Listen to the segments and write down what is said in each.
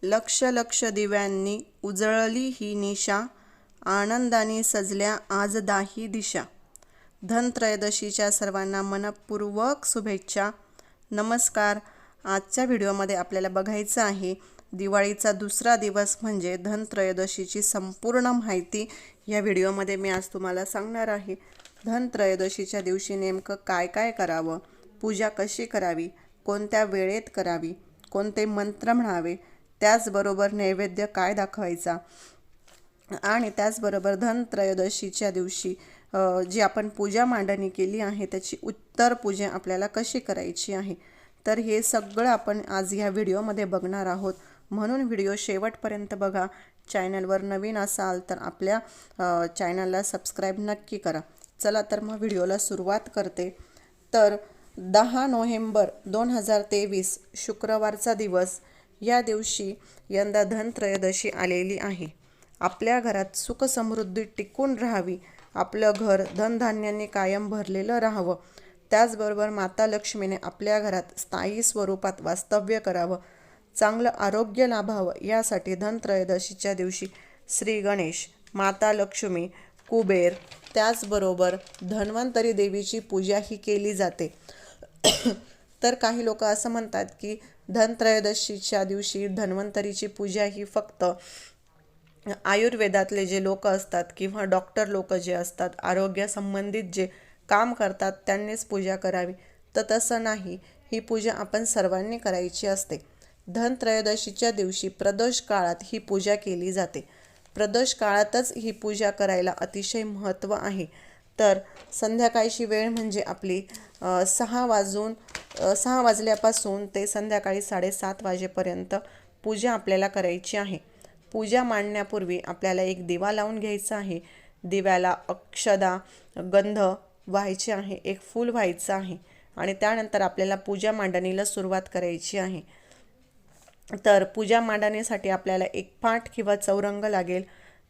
लक्ष लक्ष दिव्यांनी उजळली ही निशा, आनंदाने सजल्या आज दाही दिशा. धनत्रयोदशीच्या सर्वांना मनपूर्वक शुभेच्छा. नमस्कार. आजच्या व्हिडिओमध्ये आपल्याला बघायचं आहे दिवाळीचा दुसरा दिवस म्हणजे धनत्रयोदशीची संपूर्ण माहिती या व्हिडिओमध्ये मी आज तुम्हाला सांगणार आहे. धनत्रयोदशीच्या दिवशी नेमकं काय काय करावं, पूजा कशी करावी, कोणत्या वेळेत करावी, कोणते मंत्र म्हणावे, त्याचबरोबर नैवेद्य काय दाखवायचा आणि त्याचबरोबर धनत्रयोदशीच्या दिवशी जी आपण पूजा मांडणी केली आहे त्याची उत्तर पूजा आपल्याला कशी करायची आहे. तर हे सगळं आपण आज ह्या व्हिडिओमध्ये बघणार आहोत, म्हणून व्हिडिओ शेवटपर्यंत बघा. चॅनलवर नवीन असाल तर आपल्या चॅनलला सबस्क्राईब नक्की करा. चला तर मग व्हिडिओला सुरुवात करते. तर 10 नोव्हेंबर 2023 शुक्रवारचा दिवस. या दिवशी यंदा धनत्रयोदशी आलेली आहे. आपल्या घरात सुख समृद्धी टिकून राहावी, आपलं घर धनधान्याने कायम भरलेलं राहावं, त्याचबरोबर माता लक्ष्मीने आपल्या घरात स्थायी स्वरूपात वास्तव्य करावं, चांगलं आरोग्य लाभावं, यासाठी धनत्रयोदशीच्या दिवशी श्री गणेश, माता लक्ष्मी, कुबेर, त्याचबरोबर धन्वंतरी देवीची पूजाही केली जाते. तर काही लोक असं म्हणतात की धनत्रयोदशीच्या दिवशी धन्वंतरीची पूजा ही फक्त आयुर्वेदातले जे लोक असतात किंवा डॉक्टर लोक जे असतात, आरोग्यासंबंधित जे काम करतात त्यांनीच पूजा करावी. तर तसं नाही, ही पूजा आपण सर्वांनी करायची असते. धनत्रयोदशीच्या दिवशी प्रदोष काळात ही पूजा केली जाते. प्रदोष काळातच ही पूजा करायला अतिशय महत्त्व आहे. तर संध्याकाळची वेळ म्हणजे आपली 6 वाजल्यापासून ते संध्याकाळी 7:30 वाजेपर्यंत पूजा आपल्याला करायची आहे. पूजा मांडण्यापूर्वी आपल्याला एक दिवा लावून घ्यायचा आहे. दिव्याला अक्षदा, गंध व्हायचे आहे, एक फूल व्हायचं आहे आणि त्यानंतर आपल्याला पूजा मांडणीला सुरुवात करायची आहे. तर पूजा मांडणीसाठी आपल्याला एक पाट किंवा चौरंग लागेल.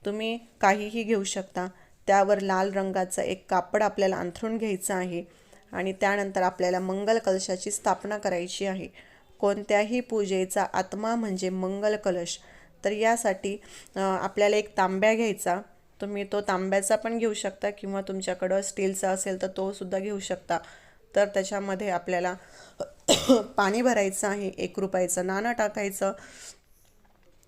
तुम्ही काहीही घेऊ शकता. त्यावर लाल रंगाचं एक कापड आपल्याला अंथरून घ्यायचं आहे आणि त्यानंतर आपल्याला मंगल कलशाची स्थापना करायची आहे. कोणत्याही पूजेचा आत्मा म्हणजे मंगल कलश. तर यासाठी आपल्याला एक तांब्या घ्यायचा. तुम्ही तो तांब्याचा पण घेऊ शकता किंवा तुमच्याकडं स्टीलचा असेल तर तो सुद्धा घेऊ शकता. तर त्याच्यामध्ये आपल्याला पाणी भरायचं आहे. 1 रुपयाचं नाणं टाकायचं,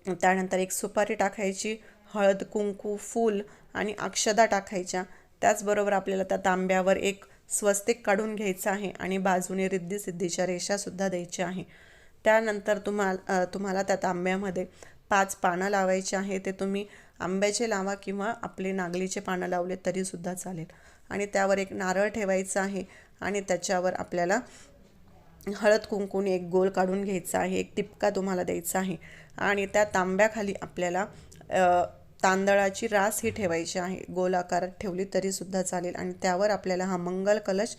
त्यानंतर एक सुपारी टाकायची, हळद, कुंकू, फूल आणि अक्षदा टाकायच्या. त्याचबरोबर आपल्याला त्या तांब्यावर एक स्वस्तिक काढून घ्यायचं आहे आणि बाजूने रिद्धी-सिद्धीच्या रेषासुद्धा द्यायच्या आहे. त्यानंतर तुम्हाला त्या तांब्यामध्ये 5 पानं लावायचे आहे. ते तुम्ही आंब्याचे लावा किंवा आपले नागलीचे पानं लावले तरीसुद्धा चालेल. आणि त्यावर एक नारळ ठेवायचा आहे आणि त्याच्यावर आपल्याला हळद कुंकूने एक गोल काढून घ्यायचा आहे, एक टिपका तुम्हाला द्यायचा आहे आणि त्या तांब्याखाली आपल्याला तांदळाची रास ही ठेवायची आहे. गोल आकारात ठेवली तरीसुद्धा चालेल आणि त्यावर आपल्याला हा मंगल कलश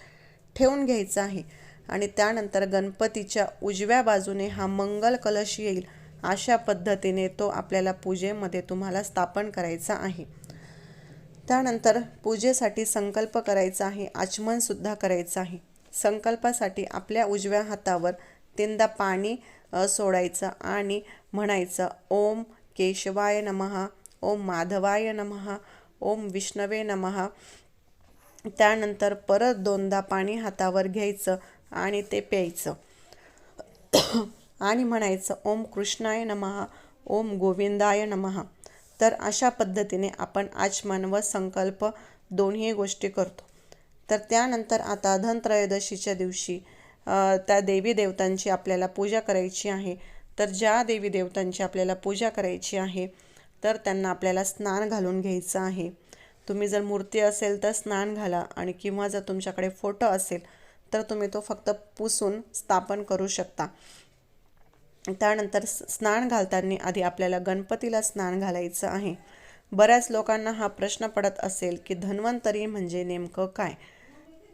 ठेवून घ्यायचा आहे आणि त्यानंतर गणपतीच्या उजव्या बाजूने हा मंगल कलश येईल अशा पद्धतीने तो आपल्याला पूजेमध्ये तुम्हाला स्थापन करायचा आहे. त्यानंतर पूजेसाठी संकल्प करायचा आहे, आचमनसुद्धा करायचं आहे. संकल्पासाठी आपल्या उजव्या हातावर 3दा पाणी सोडायचं आणि म्हणायचं ओम केशवाय नमः, ओम माधवाय नमः, ओम विष्णवे नमः. त्यानंतर परत 2दा पाणी हातावर घ्यायचं आणि ते प्यायचं आणि म्हणायचं ओम कृष्णाय नमः, ओम गोविंदाय नमः. तर अशा पद्धतीने आपण आचमन व संकल्प दोन्ही गोष्टी करतो. तर त्यानंतर आता धनत्रयोदशीच्या दिवशी त्या देवी देवतांची आपल्याला पूजा करायची आहे. तर ज्या देवी देवतांची आपल्याला पूजा करायची आहे तर त्यांना आपल्याला स्नान घालून घ्यायचं आहे. तुम्ही जर मूर्ती असेल तर स्नान घाला आणि किंवा जर तुमच्याकडे फोटो असेल तर तुम्ही तो फक्त पुसून स्थापन करू शकता. त्यानंतर स्नान घालताना आधी आपल्याला गणपतीला स्नान घालायचं आहे. बऱ्याच लोकांना हा प्रश्न पडत असेल की धन्वंतरी म्हणजे नेमकं काय.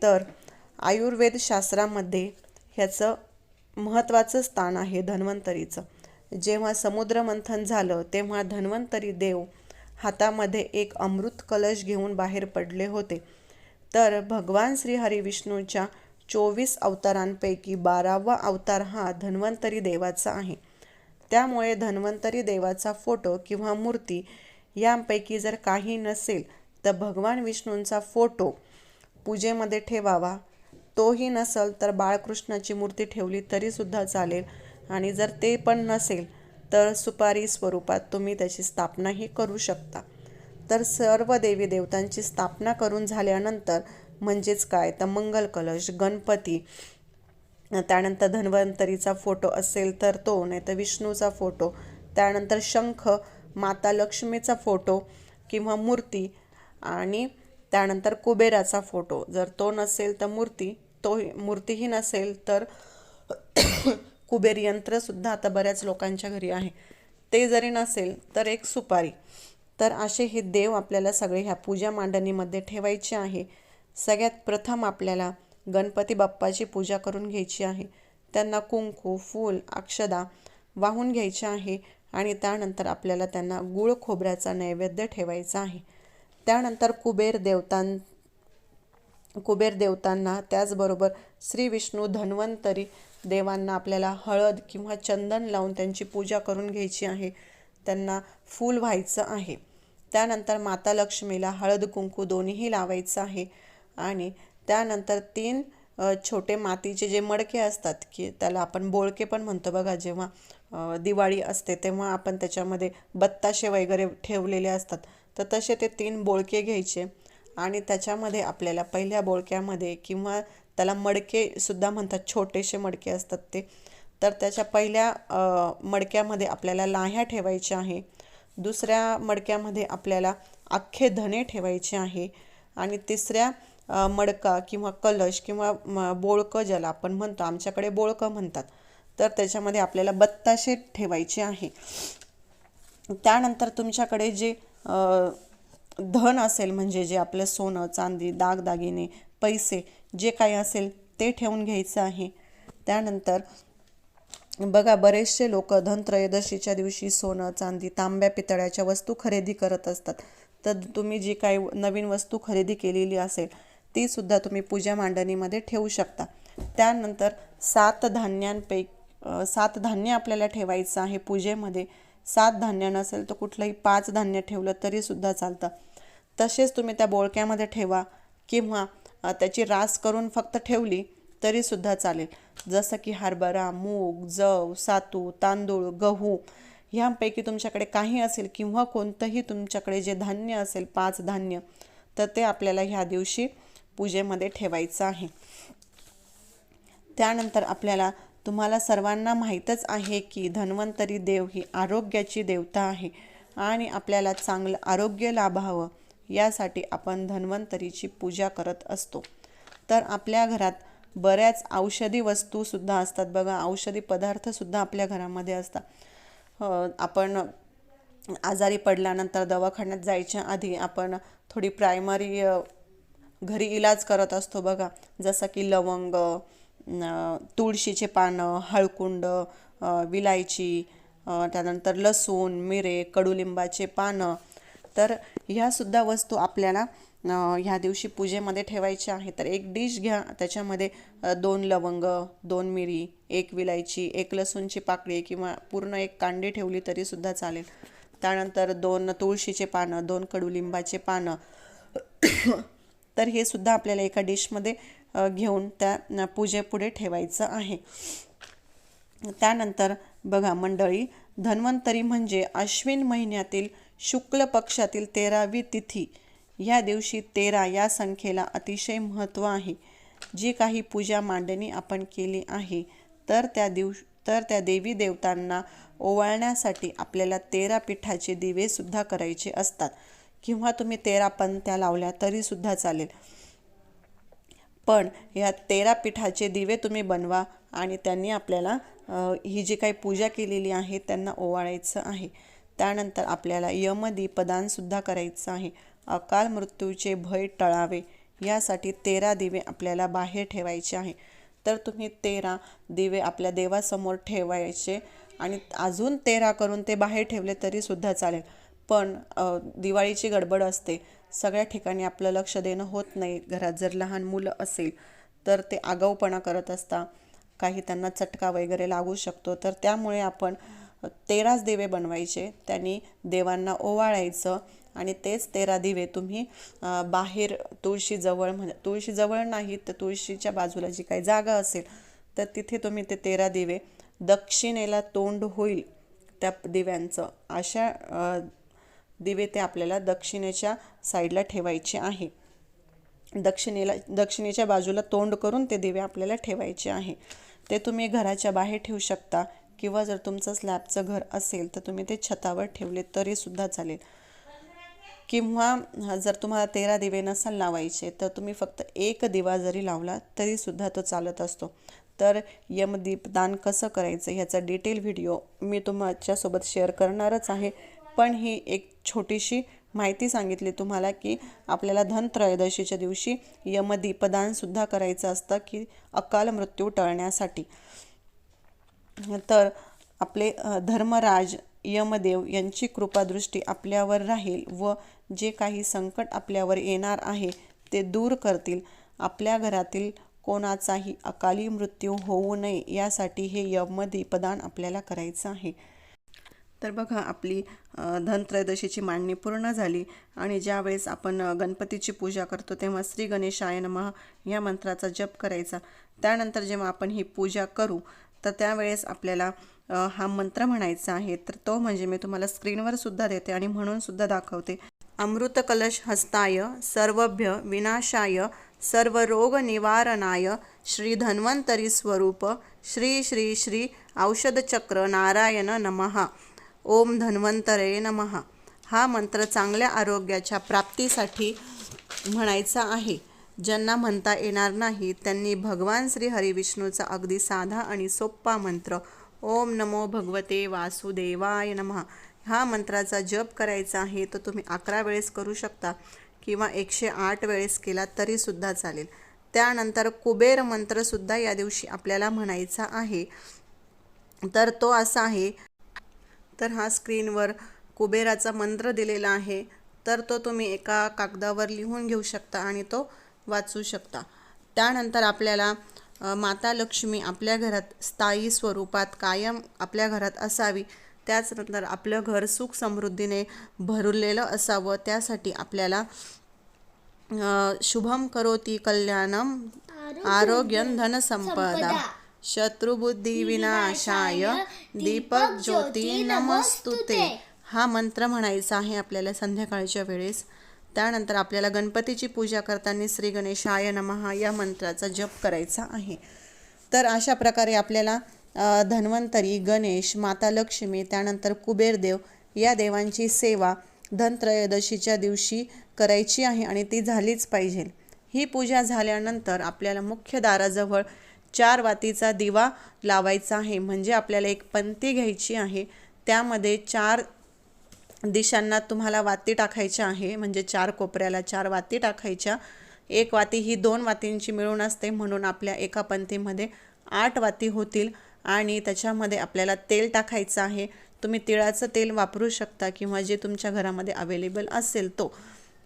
तर आयुर्वेद शास्त्रामध्ये ह्याचं महत्त्वाचं स्थान आहे धन्वंतरीचं. जेव्हा समुद्रमंथन झालं तेव्हा धन्वंतरी देव हातामध्ये एक अमृत कलश घेऊन बाहेर पडले होते. तर भगवान श्री हरिविष्णूच्या 24 अवतारांपैकी 12वा अवतार हा धन्वंतरी देवाचा आहे. त्यामुळे धन्वंतरी देवाचा फोटो किंवा मूर्ती यांपैकी जर काही नसेल तर भगवान विष्णूंचा फोटो पूजेमध्ये ठेवावा. तोही नसेल तर बाळकृष्णाची मूर्ती ठेवली तरीसुद्धा चालेल. आणि जर ते पण नसेल तर सुपारी स्वरूपात तुम्ही त्याची स्थापनाही करू शकता. तर सर्व देवी देवतांची स्थापना करून झाल्यानंतर म्हणजेच काय तर मंगल कलश, गणपती, त्यानंतर धन्वंतरीचा फोटो असेल तर तो, नाही तर विष्णूचा फोटो, त्यानंतर शंख, माता लक्ष्मीचा फोटो किंवा मूर्ती, आणि त्यानंतर कुबेराचा फोटो. जर तो नसेल तर मूर्तीही नसेल तर कुबेर यंत्रसुद्धा आता बऱ्याच लोकांच्या घरी आहे. ते जरी नसेल तर एक सुपारी. तर असे हे देव आपल्याला सगळे ह्या पूजा मांडणीमध्ये ठेवायचे आहे. सगळ्यात प्रथम आपल्याला गणपती बाप्पाची पूजा करून घ्यायची आहे. त्यांना कुंकू, फूल, अक्षदा वाहून घ्यायचे आहे आणि त्यानंतर आपल्याला त्यांना गूळ खोबऱ्याचा नैवेद्य ठेवायचा आहे. त्यानंतर कुबेर देवतांना त्याचबरोबर श्री विष्णू धन्वंतरी देवांना आपल्याला हळद किंवा चंदन लावून त्यांची पूजा करून घ्यायची आहे. त्यांना फूल व्हायचं आहे. त्यानंतर माता लक्ष्मीला हळद कुंकू दोन्हीही लावायचं आहे. आणि त्यानंतर 3 छोटे मातीचे जे मडके असतात, की त्याला आपण बोळके पण म्हणतो बघा, जेव्हा दिवाळी असते तेव्हा आपण त्याच्यामध्ये बत्ताशे वगैरे ठेवलेले असतात, तर तसे ते 3 बोळके घ्यायचे. आणि त्याच्यामध्ये आपल्याला पहिल्या बोळक्यामध्ये, किंवा त्याला मडके सुद्धा म्हणतात, छोटेसे मडके असतात ते, तर त्याच्या पहिल्या मडक्यामध्ये आपल्याला लाह्या ठेवायच्या आहे. दुसऱ्या मडक्यामध्ये आपल्याला अख्खे धणे ठेवायचे आहे. आणि तिसऱ्या मडका किंवा कलश किंवा बोळकं ज्याला आपण म्हणतो, आमच्याकडे बोळकं म्हणतात, तर त्याच्यामध्ये आपल्याला बत्ताशे ठेवायचे आहे. त्यानंतर तुमच्याकडे जे धन असेल, म्हणजे जे आपलं सोनं, चांदी, दागदागिने, पैसे जे काही असेल ते ठेवून घ्यायचं आहे. त्यानंतर बघा, बरेचसे लोक धनत्रयोदशीच्या दिवशी सोनं, चांदी, तांब्या पितळ्याच्या वस्तू खरेदी करत असतात. तर तुम्ही जी काही नवीन वस्तू खरेदी केलेली असेल ती सुद्धा तुम्ही पूजा मांडणीमध्ये ठेवू शकता. त्यानंतर 7 धान्य आपल्याला ठेवायचं आहे पूजेमध्ये. 7 धान्य नसेल तर कुठलंही 5 धान्य ठेवलं तरी सुद्धा चालतं. तसेच तुम्ही त्या बोळक्यामध्ये ठेवा किंवा त्याची रास करून फक्त ठेवली तरी सुद्धा चालेल. जसं की हरभरा, मूग, जव, सातू, तांदूळ, गहू ह्यांपैकी तुमच्याकडे काही असेल किंवा कोणतंही तुमच्याकडे जे धान्य असेल 5 धान्य, तर ते आपल्याला ह्या दिवशी पूजेमध्ये ठेवायचं आहे. त्यानंतर तुम्हाला सर्वांना माहीतच आहे की धन्वंतरी देव ही आरोग्याची देवता आहे आणि आपल्याला चांगलं आरोग्य लाभावं यासाठी आपण धन्वंतरीची पूजा करत असतो. तर आपल्या घरात बऱ्याच औषधी वस्तूसुद्धा असतात बघा, औषधी पदार्थसुद्धा आपल्या घरामध्ये असतात. आपण आजारी पडल्यानंतर दवाखान्यात जायच्या आधी आपण थोडी प्रायमरी घरी इलाज करत असतो बघा, जसं की लवंग, तुळशीचे पानं, हळकुंड, विलायची, त्यानंतर लसूण, मिरे, कडुलिंबाचे पानं. तर ह्यासुद्धा वस्तू आपल्याला ह्या दिवशी पूजेमध्ये ठेवायच्या आहे. तर एक डिश घ्या, त्याच्यामध्ये 2 लवंग, 2 मिरी, 1 विलायची, 1 लसूणची पाकळी किंवा पूर्ण 1 कांडी ठेवली तरीसुद्धा चालेल. त्यानंतर 2 तुळशीचे पानं, 2 कडुलिंबाचे पानं. तर हे सुद्धा आपल्याला एका डिशमध्ये घेऊन त्या पूजेपुढे ठेवायचं आहे. त्यानंतर बघा मंडळी, धन्वंतरी म्हणजे अश्विन महिन्यातील शुक्ल पक्षातील 13वी तिथी. या दिवशी 13 या संख्येला अतिशय महत्त्व आहे. जी काही पूजा मांडणी आपण केली आहे तर त्या देवी देवतांना ओवाळण्यासाठी आपल्याला 13 पिठाचे दिवेसुद्धा करायचे असतात किंवा तुम्ही 13 पंत्या लावल्या तरीसुद्धा चालेल. पण या 13 पिठाचे दिवे तुम्ही बनवा आणि त्यांनी आपल्याला ही जी काही पूजा केलेली आहे त्यांना ओवाळायचं आहे. त्यानंतर आपल्याला यमदीपदानसुद्धा करायचं आहे. अकाल मृत्यूचे भय टळावे यासाठी 13 दिवे आपल्याला बाहेर ठेवायचे आहे. तर तुम्ही 13 दिवे आपल्या देवासमोर ठेवायचे आणि अजून 13 करून ते बाहेर ठेवले तरीसुद्धा चालेल. पण दिवाळीची गडबड असते, सगळ्या ठिकाणी आपलं लक्ष देणं होत नाही. घरात जर लहान मुलं असेल तर ते आगाऊपणा करत असतात, काही त्यांना चटका वगैरे लागू शकतो. तर त्यामुळे आपण 13 दिवे बनवायचे, त्यांनी देवांना ओवाळायचं आणि तेच 13 दिवे तुम्ही बाहेर तुळशीजवळ तुळशीजवळ नाही तर तुळशीच्या बाजूला जी काही जागा असेल तर तिथे तुम्ही ते 13 दिवे दक्षिणेला तोंड होईल त्या दिव्यांचं अशा दिवे ते आपल्याला दक्षिणेच्या साईडला ठेवायचे आहे. दक्षिणेच्या बाजूला तोंड करून ते दिवे आपल्याला ठेवायचे आहे. ते तुम्ही घराच्या बाहेर ठेवू शकता किंवा जर तुमचं स्लॅबचं घर असेल तर तुम्ही ते छतावर ठेवले तरी सुद्धा चालेल. किंवा जर तुम्हाला 13 दिवे नसाल लावायचे तर तुम्ही फक्त एक दिवा जरी लावला तरी सुद्धा तो चालत असतो. तर यमदीपदान कसं करायचं ह्याचा डिटेल व्हिडिओ मी तुमच्यासोबत शेअर करणारच आहे. पण ही एक छोटीशी माहिती सांगितली तुम्हाला की आपल्याला धनत्रयोदशीच्या दिवशी यमदीपदान सुद्धा करायचं असतं की अकाल मृत्यू टळण्यासाठी. तर आपले धर्मराज यमदेव यांची कृपादृष्टी आपल्यावर राहील व जे काही संकट आपल्यावर येणार आहे ते दूर करतील. आपल्या घरातील कोणाचाही अकाली मृत्यू होऊ नये यासाठी हे यमदीपदान आपल्याला करायचं आहे. तर बघा आपली धनत्रयोदशीची मांडणी पूर्ण झाली आणि ज्यावेळेस आपण गणपतीची पूजा करतो तेव्हा श्री गणेशाय नमः या मंत्राचा जप करायचा. त्यानंतर जेव्हा आपण ही पूजा करू तर त्यावेळेस आपल्याला हा मंत्र म्हणायचा आहे. तर तो म्हणजे मी तुम्हाला स्क्रीनवर सुद्धा देते आणि म्हणून सुद्धा दाखवते. अमृत कलश हस्ताय सर्वभ्य विनाशाय सर्वरोग निवारणाय श्री धन्वंतरी स्वरूप श्री श्री श्री औषधचक्र नारायण नमः. ओम धन्वंतरे नमः. हा मंत्र चांगल्या आरोग्याच्या प्राप्तीसाठी म्हणायचा आहे. ज्यांना म्हणता येणार नाही त्यांनी भगवान श्री हरिविष्णूचा अगदी साधा आणि सोपा मंत्र ओम नमो भगवते वासुदेवाय नमः हा मंत्राचा जप करायचा आहे. तो तुम्ही 11 वेळेस करू शकता किंवा 108 वेळेस केला तरी सुद्धा चालेल. त्यानंतर कुबेर मंत्रसुद्धा या दिवशी आपल्याला म्हणायचा आहे. तर तो असा आहे. तर हा स्क्रीनवर कुबेराचा मंत्र दिलेला आहे. तर तो तुम्ही एका कागदावर लिहून घेऊ शकता आणि तो वाचू शकता. त्यानंतर आपल्याला माता लक्ष्मी आपल्या घरात स्थायी स्वरूपात कायम आपल्या घरात असावी. त्याचनंतर आपलं घर सुख समृद्धीने भरलेलं असावं त्यासाठी आपल्याला शुभम करोति कल्याणम आरोग्यं धनसंपदा शत्रुबुद्धी विनाशाय दीपक ज्योती नमस्तुते हा मंत्र म्हणायचा आहे आपल्याला संध्याकाळच्या वेळेस. त्यानंतर आपल्याला गणपतीची पूजा करताना श्री गणेशाय नमः या मंत्राचा जप करायचा आहे. तर अशा प्रकारे आपल्याला धन्वंतरी, गणेश, माता लक्ष्मी, त्यानंतर कुबेरदेव या देवांची सेवा धनत्रयोदशीच्या दिवशी करायची आहे आणि ती झालीच पाहिजे. ही पूजा झाल्यानंतर आपल्याला मुख्य दाराजवळ 4 वातीचा दिवा लावायचा आहे. म्हणजे आपल्याला एक पंक्ती घ्यायची आहे. त्यामध्ये 4 दिशांना तुम्हाला वाती टाकायच्या आहे. म्हणजे 4 कोपऱ्याला 4 वाती टाकायच्या. एक वाती ही 2 वातींची मिळून असते म्हणून आपल्या एका पंक्तीमध्ये 8 वाती होतील. आणि त्याच्यामध्ये आपल्याला तेल टाकायचं आहे. तुम्ही तिळाचं तेल वापरू शकता किंवा जे तुमच्या घरामध्ये अवेलेबल असेल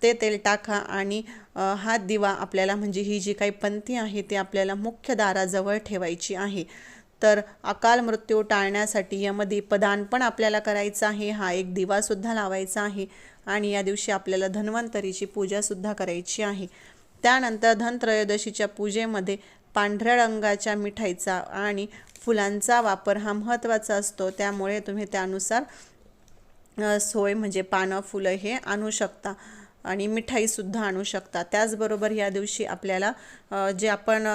ते तेल टाका आणि हा दिवा आपल्याला म्हणजे ही जी काही पंक्ती आहे ती आपल्याला मुख्य दाराजवळ ठेवायची आहे. तर अकाल मृत्यू टाळण्यासाठी यमदीपदान पण आपल्याला करायचं आहे. हा एक दिवासुद्धा लावायचा आहे आणि या दिवशी आपल्याला धन्वंतरीची पूजासुद्धा करायची आहे. त्यानंतर धनत्रयोदशीच्या पूजेमध्ये पांढऱ्या रंगाच्या मिठाईचा आणि फुलांचा वापर हा महत्त्वाचा असतो. त्यामुळे तुम्ही त्यानुसार सोय म्हणजे पानं फुलं हे आणू शकता आणि मिठाईसुद्धा आणू शकता. त्याचबरोबर या दिवशी आपल्याला जे आपण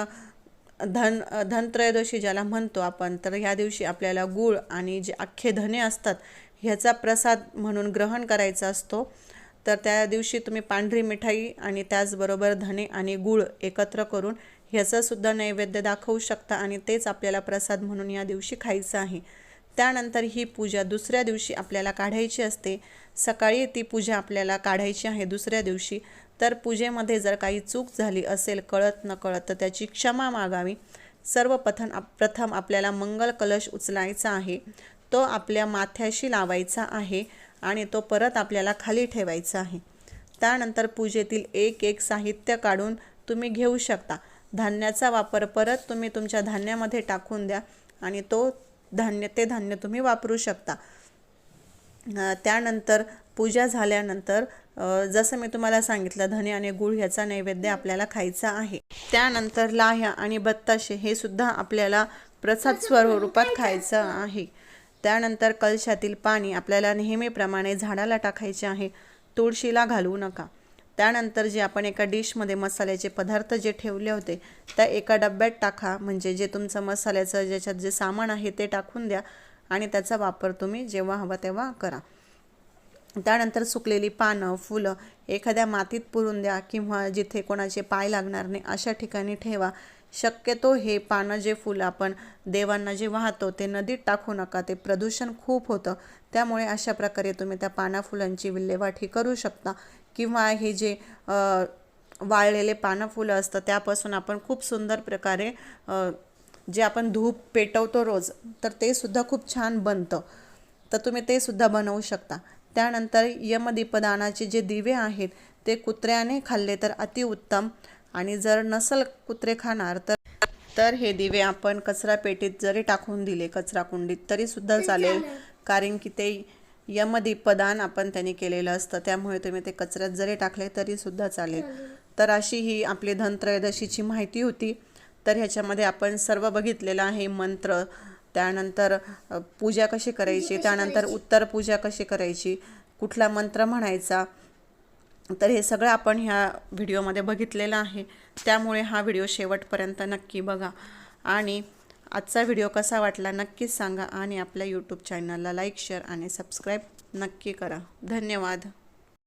धनत्रयोदशी ज्याला म्हणतो आपण तर ह्या दिवशी आपल्याला गूळ आणि जे अख्खे धने असतात ह्याचा प्रसाद म्हणून ग्रहण करायचा असतो. तर त्या दिवशी तुम्ही पांढरी मिठाई आणि त्याचबरोबर धने आणि गूळ एकत्र करून ह्याचासुद्धा नैवेद्य दाखवू शकता आणि तेच आपल्याला प्रसाद म्हणून या दिवशी खायचं आहे. त्यानंतर ही पूजा दुसऱ्या दिवशी आपल्याला काढायची असते. सकाळी ती पूजा आपल्याला काढायची आहे दुसऱ्या दिवशी. तर पूजेमध्ये जर काही चूक झाली असेल कळत नकळत तर त्याची क्षमा मागावी. प्रथम आपल्याला मंगल कलश उचलायचा आहे. तो आपल्या माथ्याशी लावायचा आहे आणि तो परत आपल्याला खाली ठेवायचा आहे. त्यानंतर पूजेतील एक साहित्य काढून तुम्ही घेऊ शकता. धान्याचा वापर परत तुम्ही तुमच्या धान्यामध्ये टाकून द्या आणि तो ते धान्य तुम्ही वापरू शकता। त्यानंतर पूजा झाल्यानंतर जसं मी तुम्हाला सांगितलं धने आणि गूळ ह्याचा नैवेद्य आपल्याला खायचा आहे। त्यानंतर लाह्या आणि बत्ताशे हे सुद्धा आपल्याला प्रसाद स्वरूपात खायचं आहे। त्यानंतर कलशातील पाणी आपल्याला नेहमीप्रमाणे झाडाला टाकायचे आहे, तुळशीला घालू नका। त्यानंतर जे आपण एका डिशमध्ये मसाल्याचे पदार्थ जे ठेवले होते त्या एका डब्यात टाका, म्हणजे जे तुमचं मसाल्याचं ज्याच्यात जे सामान आहे ते टाकून द्या आणि त्याचा वापर तुम्ही जेव्हा हवा तेव्हा करा। त्यानंतर सुकलेली पानं फुलं एखाद्या मातीत पुरून द्या किंवा जिथे कोणाचे पाय लागणार नाही अशा ठिकाणी ठेवा। शक्यतो हे पानं जे फुलं आपण देवांना जे वाहतो ते नदीत टाकू नका, ते प्रदूषण खूप होतं। त्यामुळे अशा प्रकारे तुम्ही त्या पाना फुलांची विल्हेवाट करू शकता। किंवा हे जे वाळलेले पानं फुलं असतं त्यापासून आपण खूप सुंदर प्रकारे जे आपण धूप पेटवतो रोज, तर ते सुद्धा खूप छान बनतं, तर तुम्ही ते सुद्धा बनवू शकता। त्यानंतर यमदीपदानाचे जे दिवे आहेत ते कुत्र्याने खाल्ले तर अतिउत्तम, आणि जर नसल कुत्रे खाणार तर हे दिवे आपण कचरा पेटीत जरी टाकून दिले कचरा कुंडीत तरी सुद्धा चालेल, कारण की ते यमदीपदान आपण त्यांनी केलेलं असतं, त्यामुळे तुम्ही ते कचऱ्यात जरी टाकले तरी सुद्धा चालेल। तर अशी ही आपली धनत्रयोदशीची माहिती होती। तर ह्याच्यामध्ये आपण सर्व बघितलेलं आहे, मंत्र, त्यानंतर पूजा कशी करायची, त्यानंतर उत्तर पूजा कशी करायची, कुठला मंत्र म्हणायचा, तर हे सगळं आपण ह्या व्हिडिओमध्ये बघितलेलं आहे। त्यामुळे हा व्हिडिओ शेवटपर्यंत नक्की बघा आणि आजचा व्हिडिओ कसा वाटला नक्कीच सांगा आणि आपल्या यूट्यूब चॅनलला लाईक, शेअर आणि सबस्क्राईब नक्की करा। धन्यवाद।